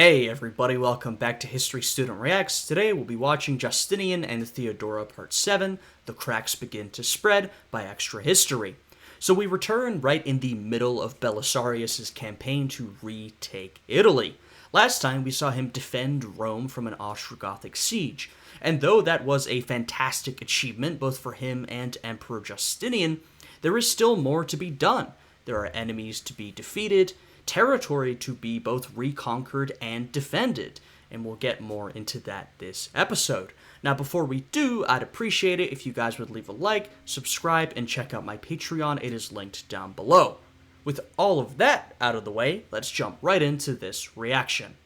Hey everybody, welcome back to History Student Reacts. Today we'll be watching Justinian and Theodora Part 7, The Cracks Begin to Spread by Extra History. So we return right in the middle of Belisarius' campaign to retake Italy. Last time we saw him defend Rome from an Ostrogothic siege, and though that was a fantastic achievement both for him and Emperor Justinian, there is still more to be done. There are enemies to be defeated, territory to be both reconquered and defended, and we'll get more into that this episode. Now, before we do, I'd appreciate it if you guys would leave a like, subscribe, and check out my Patreon. It is linked down below. With all of that out of the way, let's jump right into this reaction.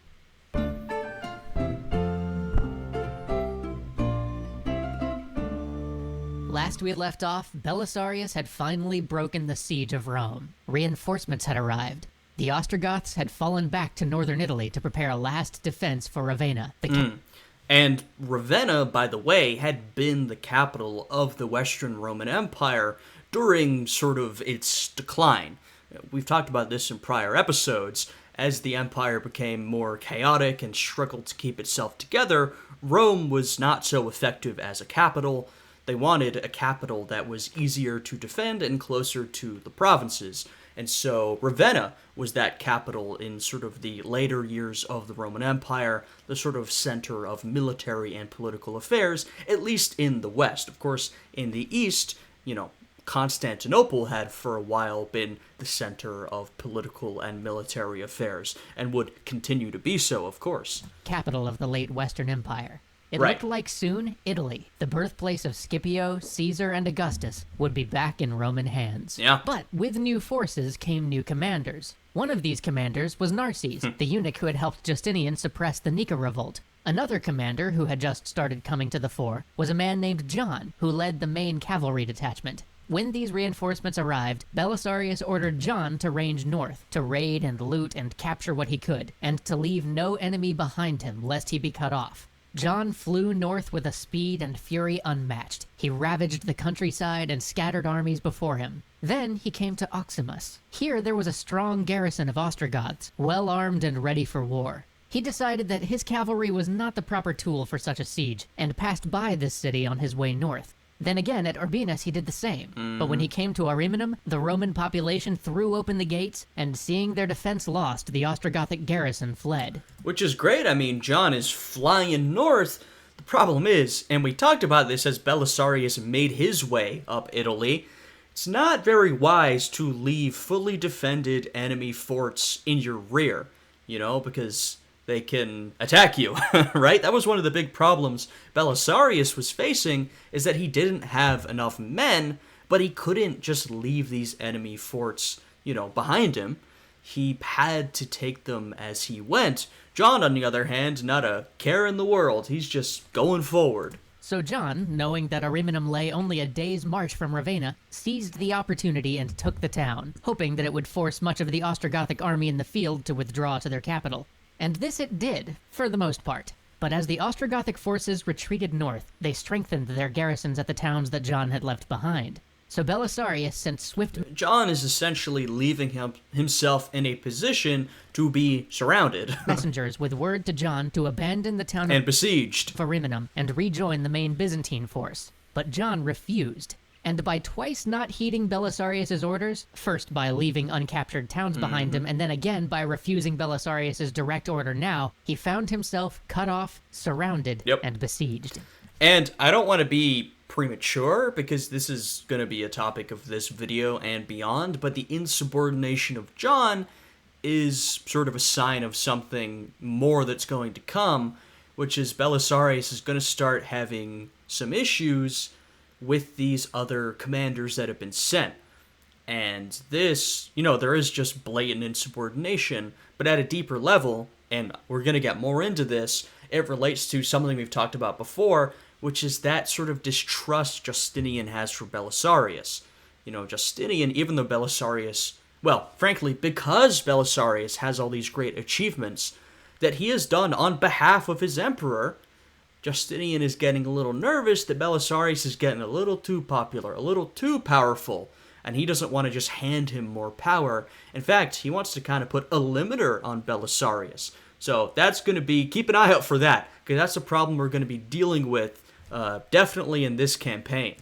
Last we left off, Belisarius had finally broken the siege of Rome. Reinforcements had arrived. The Ostrogoths had fallen back to northern Italy to prepare a last defense for Ravenna. And Ravenna, by the way, had been the capital of the Western Roman Empire during sort of its decline. We've talked about this in prior episodes. As the empire became more chaotic and struggled to keep itself together, Rome was not so effective as a capital. They wanted a capital that was easier to defend and closer to the provinces. And so Ravenna was that capital in sort of the later years of the Roman Empire, the sort of center of military and political affairs, at least in the West. Of course, in the East, Constantinople had for a while been the center of political and military affairs, and would continue to be so, of course. Capital of the late Western Empire. It looked like soon Italy, the birthplace of Scipio, Caesar, and Augustus, would be back in Roman hands. Yeah. But with new forces came new commanders. One of these commanders was Narses, the eunuch who had helped Justinian suppress the Nika revolt. Another commander, who had just started coming to the fore, was a man named John, who led the main cavalry detachment. When these reinforcements arrived, Belisarius ordered John to range north, to raid and loot and capture what he could, and to leave no enemy behind him lest he be cut off. John flew north with a speed and fury unmatched. He ravaged the countryside and scattered armies before him. Then he came to Oximus. Here there was a strong garrison of Ostrogoths, well armed and ready for war. He decided that his cavalry was not the proper tool for such a siege, and passed by this city on his way north. Then again, at Urbinus he did the same. But when he came to Ariminum, the Roman population threw open the gates, and seeing their defense lost, the Ostrogothic garrison fled. Which is great. I mean, John is flying north. The problem is, and we talked about this as Belisarius made his way up Italy, it's not very wise to leave fully defended enemy forts in your rear, because they can attack you, right? That was one of the big problems Belisarius was facing, is that he didn't have enough men, but he couldn't just leave these enemy forts, behind him. He had to take them as he went. John, on the other hand, not a care in the world. He's just going forward. So John, knowing that Ariminum lay only a day's march from Ravenna, seized the opportunity and took the town, hoping that it would force much of the Ostrogothic army in the field to withdraw to their capital. And this it did, for the most part. But as the Ostrogothic forces retreated north, they strengthened their garrisons at the towns that John had left behind. So Belisarius sent swift... John is essentially leaving himself in a position to be surrounded. messengers with word to John to abandon the town and besieged of Ariminum and rejoin the main Byzantine force. But John refused. And by twice not heeding Belisarius' orders, first by leaving uncaptured towns behind him, and then again by refusing Belisarius' direct order now, he found himself cut off, surrounded, and besieged. And I don't want to be premature, because this is going to be a topic of this video and beyond, but the insubordination of John is sort of a sign of something more that's going to come, which is Belisarius is going to start having some issues with these other commanders that have been sent. And this, there is just blatant insubordination, but at a deeper level, and we're going to get more into this, it relates to something we've talked about before, which is that sort of distrust Justinian has for Belisarius. Justinian, even though Belisarius, well, frankly, because Belisarius has all these great achievements that he has done on behalf of his emperor, Justinian is getting a little nervous that Belisarius is getting a little too popular, a little too powerful, and he doesn't want to just hand him more power. In fact, he wants to kind of put a limiter on Belisarius. So that's going to be, keep an eye out for that, because that's a problem we're going to be dealing with definitely in this campaign.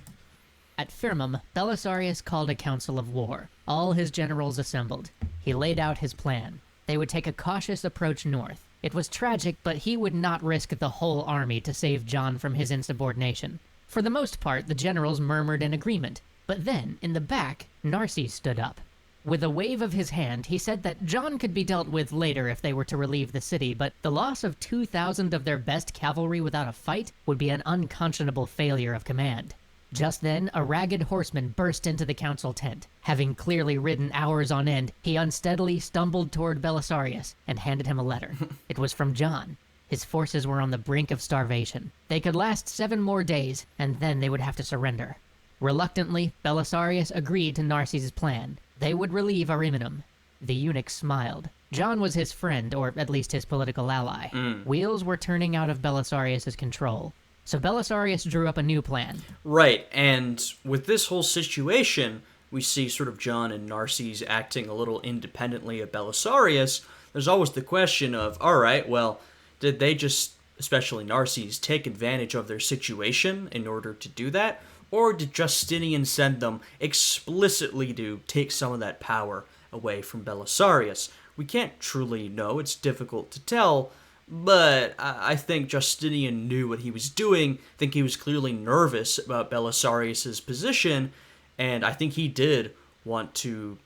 At Firmum, Belisarius called a council of war. All his generals assembled. He laid out his plan. They would take a cautious approach north. It was tragic, but he would not risk the whole army to save John from his insubordination. For the most part, the generals murmured in agreement. But then, in the back, Narses stood up. With a wave of his hand, he said that John could be dealt with later if they were to relieve the city, but the loss of 2,000 of their best cavalry without a fight would be an unconscionable failure of command. Just then, a ragged horseman burst into the council tent. Having clearly ridden hours on end, he unsteadily stumbled toward Belisarius and handed him a letter. It was from John. His forces were on the brink of starvation. They could last 7 more days, and then they would have to surrender. Reluctantly, Belisarius agreed to Narses' plan. They would relieve Ariminum. The eunuch smiled. John was his friend, or at least his political ally. Wheels were turning out of Belisarius' control. So Belisarius drew up a new plan. Right, and with this whole situation, we see sort of John and Narses acting a little independently of Belisarius. There's always the question of, all right, well, did they just, especially Narses, take advantage of their situation in order to do that? Or did Justinian send them explicitly to take some of that power away from Belisarius? We can't truly know, it's difficult to tell, but I think Justinian knew what he was doing. I think he was clearly nervous about Belisarius' position, and I think he did want to,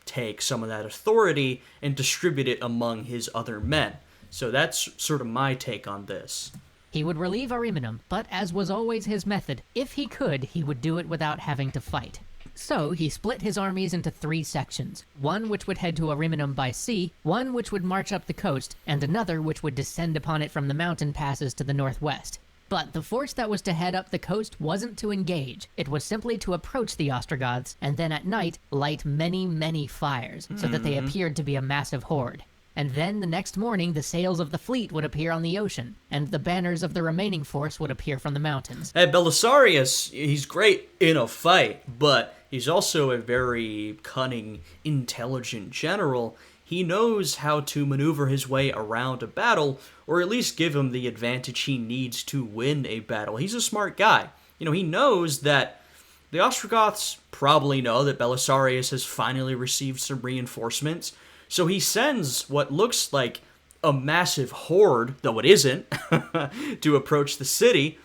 take some of that authority and distribute it among his other men. So that's sort of my take on this. He would relieve Ariminum, but as was always his method, if he could, he would do it without having to fight. So he split his armies into 3 sections, one which would head to Ariminum by sea, one which would march up the coast, and another which would descend upon it from the mountain passes to the northwest. But the force that was to head up the coast wasn't to engage. It was simply to approach the Ostrogoths, and then at night light many, many fires, so that they appeared to be a massive horde. And then the next morning the sails of the fleet would appear on the ocean, and the banners of the remaining force would appear from the mountains. Hey, Belisarius, he's great in a fight, but he's also a very cunning, intelligent general. He knows how to maneuver his way around a battle, or at least give him the advantage he needs to win a battle. He's a smart guy. He knows that the Ostrogoths probably know that Belisarius has finally received some reinforcements, so he sends what looks like a massive horde, though it isn't, to approach the city.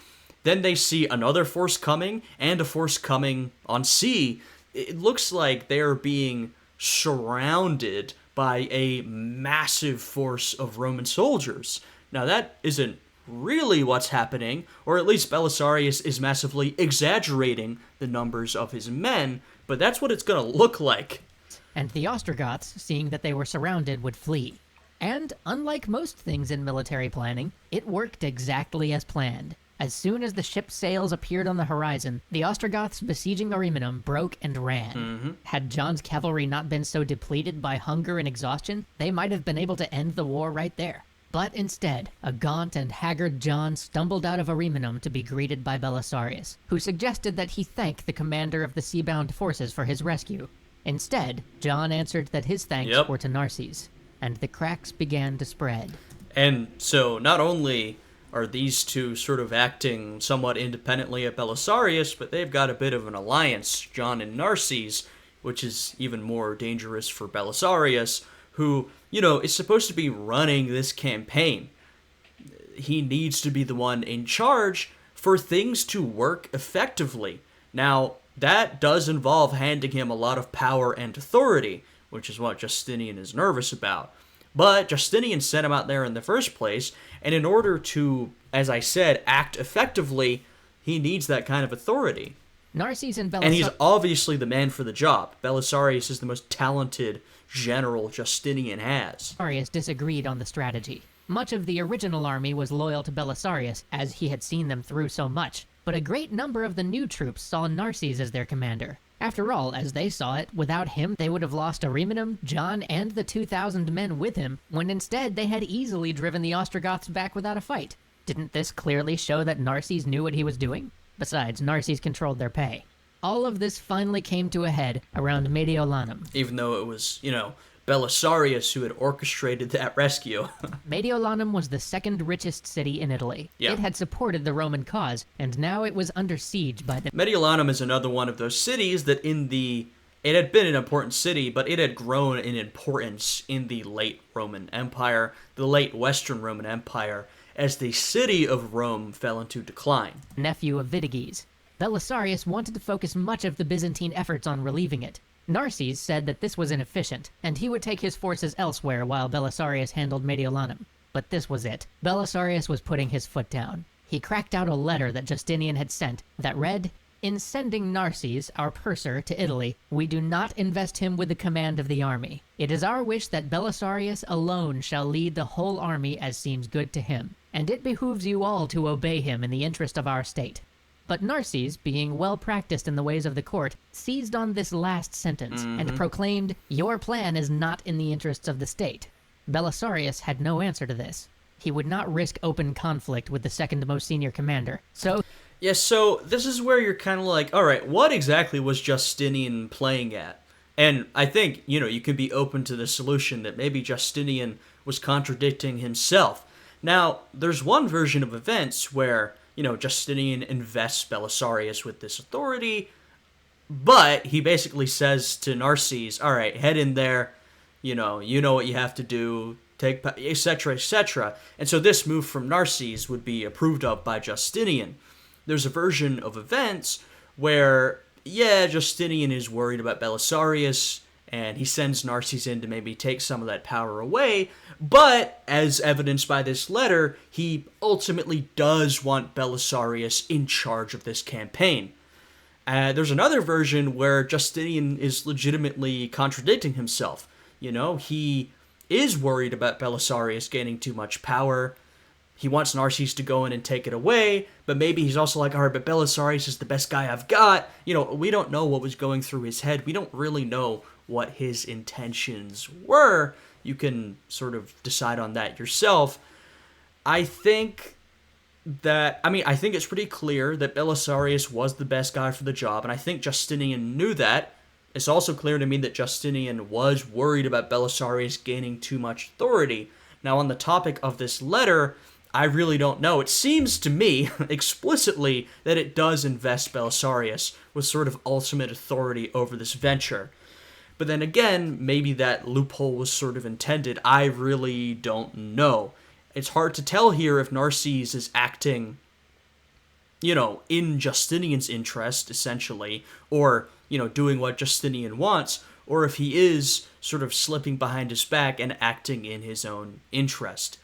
Then they see another force coming, and a force coming on sea. It looks like they are being surrounded by a massive force of Roman soldiers. Now that isn't really what's happening, or at least Belisarius is massively exaggerating the numbers of his men, but that's what it's going to look like. And the Ostrogoths, seeing that they were surrounded, would flee. And, unlike most things in military planning, it worked exactly as planned. As soon as the ship's sails appeared on the horizon, the Ostrogoths besieging Ariminum broke and ran. Had John's cavalry not been so depleted by hunger and exhaustion, they might have been able to end the war right there. But instead, a gaunt and haggard John stumbled out of Ariminum to be greeted by Belisarius, who suggested that he thank the commander of the sea-bound forces for his rescue. Instead, John answered that his thanks were to Narses, and the cracks began to spread. And so not only are these two sort of acting somewhat independently of Belisarius, but they've got a bit of an alliance, John and Narses, which is even more dangerous for Belisarius, who, is supposed to be running this campaign. He needs to be the one in charge for things to work effectively. Now, that does involve handing him a lot of power and authority, which is what Justinian is nervous about. But Justinian sent him out there in the first place, and in order to, as I said, act effectively, he needs that kind of authority. Narses and And he's obviously the man for the job. Belisarius is the most talented general Justinian has. Belisarius disagreed on the strategy. Much of the original army was loyal to Belisarius, as he had seen them through so much. But a great number of the new troops saw Narses as their commander. After all, as they saw it, without him they would have lost Ariminum, John, and the 2,000 men with him, when instead they had easily driven the Ostrogoths back without a fight. Didn't this clearly show that Narses knew what he was doing? Besides, Narses controlled their pay. All of this finally came to a head around Mediolanum. Even though it was, Belisarius who had orchestrated that rescue. Mediolanum was the second richest city in Italy. Yeah. It had supported the Roman cause, and now it was under siege by the... Mediolanum is another one of those cities that it had been an important city, but it had grown in importance in the late Roman Empire, the late Western Roman Empire, as the city of Rome fell into decline. nephew of Vitiges. Belisarius wanted to focus much of the Byzantine efforts on relieving it. Narses said that this was inefficient, and he would take his forces elsewhere while Belisarius handled Mediolanum. But this was it. Belisarius was putting his foot down. He cracked out a letter that Justinian had sent that read, "In sending Narses, our purser, to Italy, we do not invest him with the command of the army. It is our wish that Belisarius alone shall lead the whole army as seems good to him, and it behooves you all to obey him in the interest of our state." But Narses, being well practiced in the ways of the court, seized on this last sentence and proclaimed, "Your plan is not in the interests of the state." Belisarius had no answer to this. He would not risk open conflict with the second most senior commander, so... Yeah, so this is where you're kind of like, all right, what exactly was Justinian playing at? And I think, you could be open to the solution that maybe Justinian was contradicting himself. Now, there's one version of events where, Justinian invests Belisarius with this authority, but he basically says to Narses, all right, head in there, you know what you have to do, take, etc., etc. And so this move from Narses would be approved of by Justinian. There's a version of events where, Justinian is worried about Belisarius, and he sends Narses in to maybe take some of that power away, but, as evidenced by this letter, he ultimately does want Belisarius in charge of this campaign. There's another version where Justinian is legitimately contradicting himself. He is worried about Belisarius gaining too much power. He wants Narses to go in and take it away, but maybe he's also like, all right, but Belisarius is the best guy I've got. We don't know what was going through his head. We don't really know what his intentions were. You can sort of decide on that yourself. I think it's pretty clear that Belisarius was the best guy for the job, and I think Justinian knew that. It's also clear to me that Justinian was worried about Belisarius gaining too much authority. Now, on the topic of this letter, I really don't know. It seems to me, explicitly, that it does invest Belisarius with sort of ultimate authority over this venture. But then again, maybe that loophole was sort of intended. I really don't know. It's hard to tell here if Narses is acting, in Justinian's interest, essentially, or, doing what Justinian wants, or if he is sort of slipping behind his back and acting in his own interest.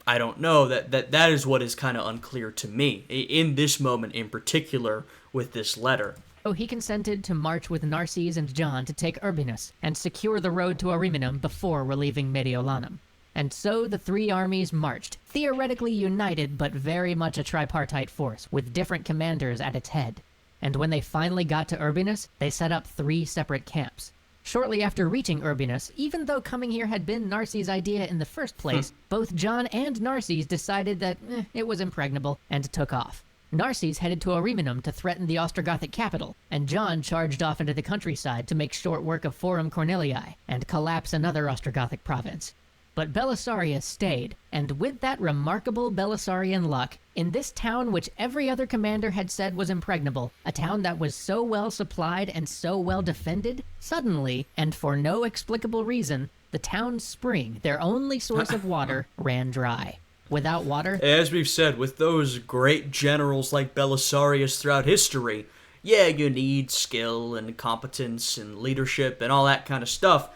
I don't know. That is what is kind of unclear to me, in this moment in particular, with this letter. He consented to march with Narses and John to take Urbinus and secure the road to Ariminum before relieving Mediolanum. And so the three armies marched, theoretically united but very much a tripartite force, with different commanders at its head. And when they finally got to Urbinus, they set up 3 separate camps. Shortly after reaching Urbinus, even though coming here had been Narses' idea in the first place, both John and Narses decided that it was impregnable and took off. Narses headed to Ariminum to threaten the Ostrogothic capital, and John charged off into the countryside to make short work of Forum Cornelii and collapse another Ostrogothic province. But Belisarius stayed, and with that remarkable Belisarian luck, in this town which every other commander had said was impregnable, a town that was so well supplied and so well defended, suddenly, and for no explicable reason, the town's spring, their only source of water, ran dry. Without water... As we've said, with those great generals like Belisarius throughout history, you need skill and competence and leadership and all that kind of stuff.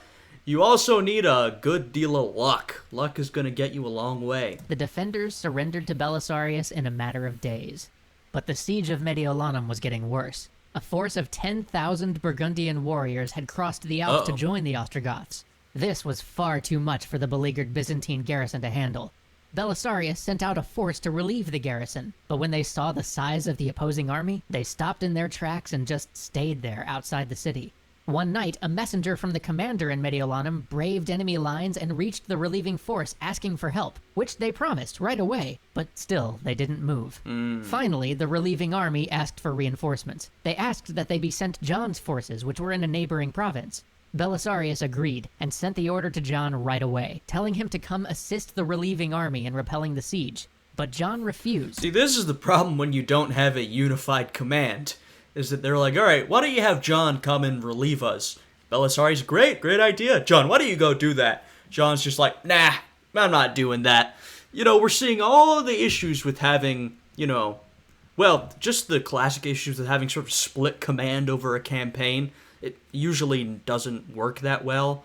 You also need a good deal of luck. Luck is going to get you a long way. The defenders surrendered to Belisarius in a matter of days. But the siege of Mediolanum was getting worse. A force of 10,000 Burgundian warriors had crossed the Alps to join the Ostrogoths. This was far too much for the beleaguered Byzantine garrison to handle. Belisarius sent out a force to relieve the garrison, but when they saw the size of the opposing army, they stopped in their tracks and just stayed there outside the city. One night, a messenger from the commander in Mediolanum braved enemy lines and reached the relieving force asking for help, which they promised right away, but still, they didn't move. Finally, the relieving army asked for reinforcements. They asked that they be sent John's forces, which were in a neighboring province. Belisarius agreed and sent the order to John right away, telling him to come assist the relieving army in repelling the siege. But John refused. See, this is the problem when you don't have a unified command, is that they're like, all right, why don't you have John come and relieve us? Belisarius, great idea. John, why don't you go do that? John's just like, nah, I'm not doing that. We're seeing all the issues with having, just the classic issues with having sort of split command over a campaign. It usually doesn't work that well.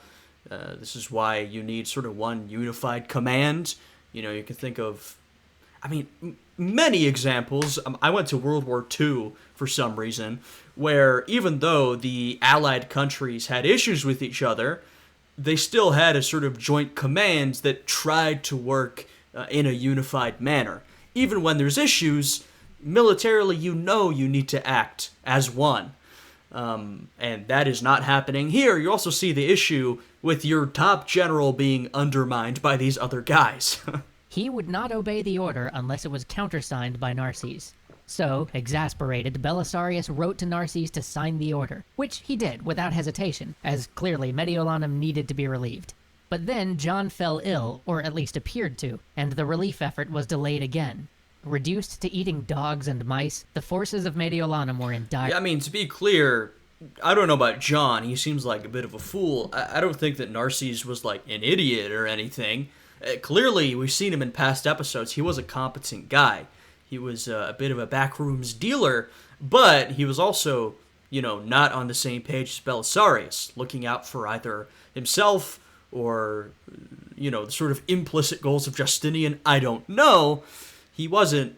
This is why you need sort of one unified command. You can think of, many examples. I went to World War II for some reason, where even though the Allied countries had issues with each other, they still had a sort of joint command that tried to work in a unified manner. Even when there's issues, militarily you need to act as one. And that is not happening here. You also see the issue with your top general being undermined by these other guys. He would not obey the order unless it was countersigned by Narses. So, exasperated, Belisarius wrote to Narses to sign the order, which he did without hesitation, as clearly Mediolanum needed to be relieved. But then John fell ill, or at least appeared to, and the relief effort was delayed again. Reduced to eating dogs and mice, the forces of Mediolanum were in dire... Yeah, to be clear, I don't know about John. He seems like a bit of a fool. I don't think that Narses was like an idiot or anything. Clearly, we've seen him in past episodes. He was a competent guy. He was a bit of a backrooms dealer, but he was also, not on the same page as Belisarius, looking out for either himself or, the sort of implicit goals of Justinian. I don't know. He wasn't,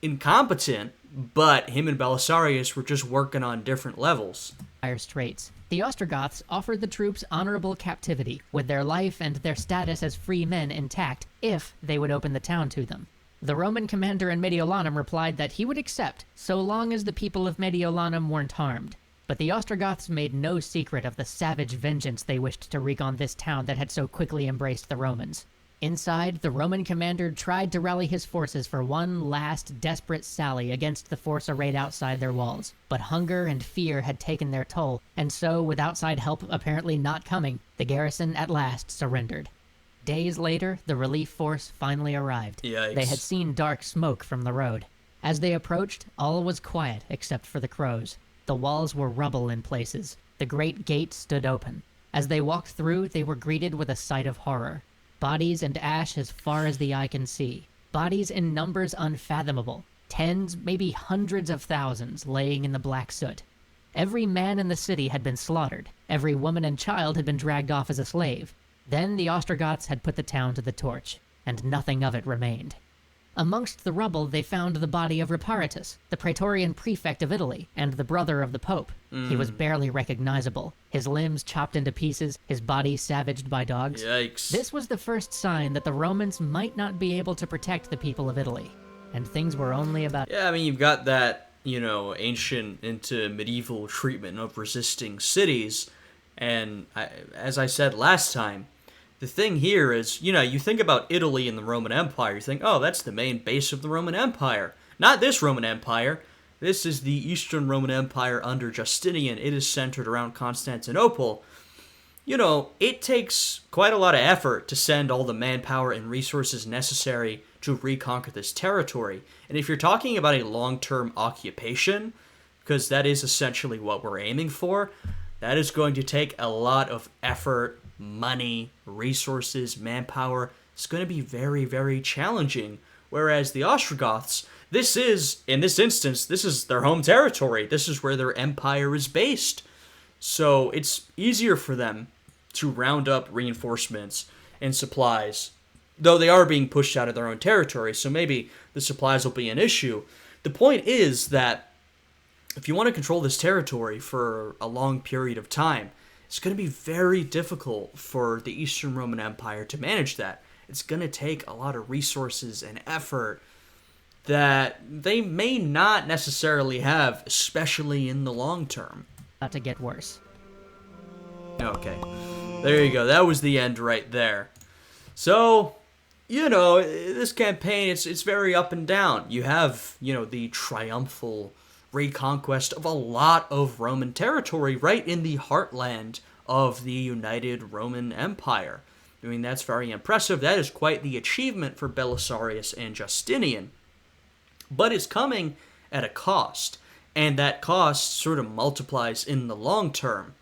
incompetent, but him and Belisarius were just working on different levels. Dire straits. The Ostrogoths offered the troops honorable captivity, with their life and their status as free men intact, if they would open the town to them. The Roman commander in Mediolanum replied that he would accept, so long as the people of Mediolanum weren't harmed. But the Ostrogoths made no secret of the savage vengeance they wished to wreak on this town that had so quickly embraced the Romans. Inside, the Roman commander tried to rally his forces for one last desperate sally against the force arrayed outside their walls. But hunger and fear had taken their toll, and so, with outside help apparently not coming, the garrison at last surrendered. Days later, the relief force finally arrived. Yikes. They had seen dark smoke from the road. As they approached, all was quiet except for the crows. The walls were rubble in places. The great gate stood open. As they walked through, they were greeted with a sight of horror. Bodies and ash as far as the eye can see. Bodies in numbers unfathomable. Tens, maybe hundreds of thousands, laying in the black soot. Every man in the city had been slaughtered. Every woman and child had been dragged off as a slave. Then the Ostrogoths had put the town to the torch, and nothing of it remained. Amongst the rubble they found the body of Reparatus, the Praetorian prefect of Italy, and the brother of the Pope. He was barely recognizable, his limbs chopped into pieces, his body savaged by dogs. Yikes. This was the first sign that the Romans might not be able to protect the people of Italy, and things were only about... Yeah, you've got that, ancient into medieval treatment of resisting cities, and as I said last time, the thing here is, you think about Italy and the Roman Empire, you think, oh, that's the main base of the Roman Empire. Not this Roman Empire. This is the Eastern Roman Empire under Justinian. It is centered around Constantinople. It takes quite a lot of effort to send all the manpower and resources necessary to reconquer this territory. And if you're talking about a long-term occupation, because that is essentially what we're aiming for, that is going to take a lot of effort, money, resources, manpower. It's going to be very, very challenging. Whereas the Ostrogoths, in this instance, this is their home territory. This is where their empire is based. So it's easier for them to round up reinforcements and supplies, though they are being pushed out of their own territory, so maybe the supplies will be an issue. The point is that if you want to control this territory for a long period of time, it's going to be very difficult for the Eastern Roman Empire to manage that. It's going to take a lot of resources and effort that they may not necessarily have, especially in the long term. About to get worse. Okay, there you go. That was the end right there. So, this campaign, it's very up and down. You have, the triumphal reconquest of a lot of Roman territory right in the heartland of the United Roman Empire. I mean, that's very impressive. That is quite the achievement for Belisarius and Justinian. But it's coming at a cost, and that cost sort of multiplies in the long term.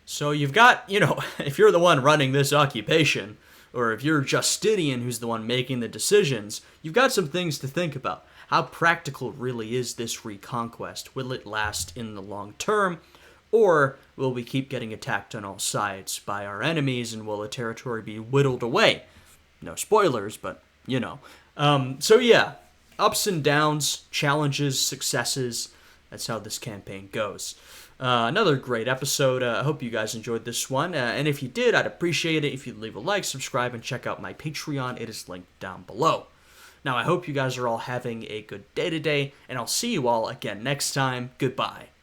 So you've got, if you're the one running this occupation, or if you're Justinian who's the one making the decisions, you've got some things to think about. How practical really is this reconquest? Will it last in the long term? Or will we keep getting attacked on all sides by our enemies, and will the territory be whittled away? No spoilers, but So yeah, ups and downs, challenges, successes. That's how this campaign goes. Another great episode. I hope you guys enjoyed this one. And if you did, I'd appreciate it if you'd leave a like, subscribe, and check out my Patreon. It is linked down below. Now, I hope you guys are all having a good day today, and I'll see you all again next time. Goodbye.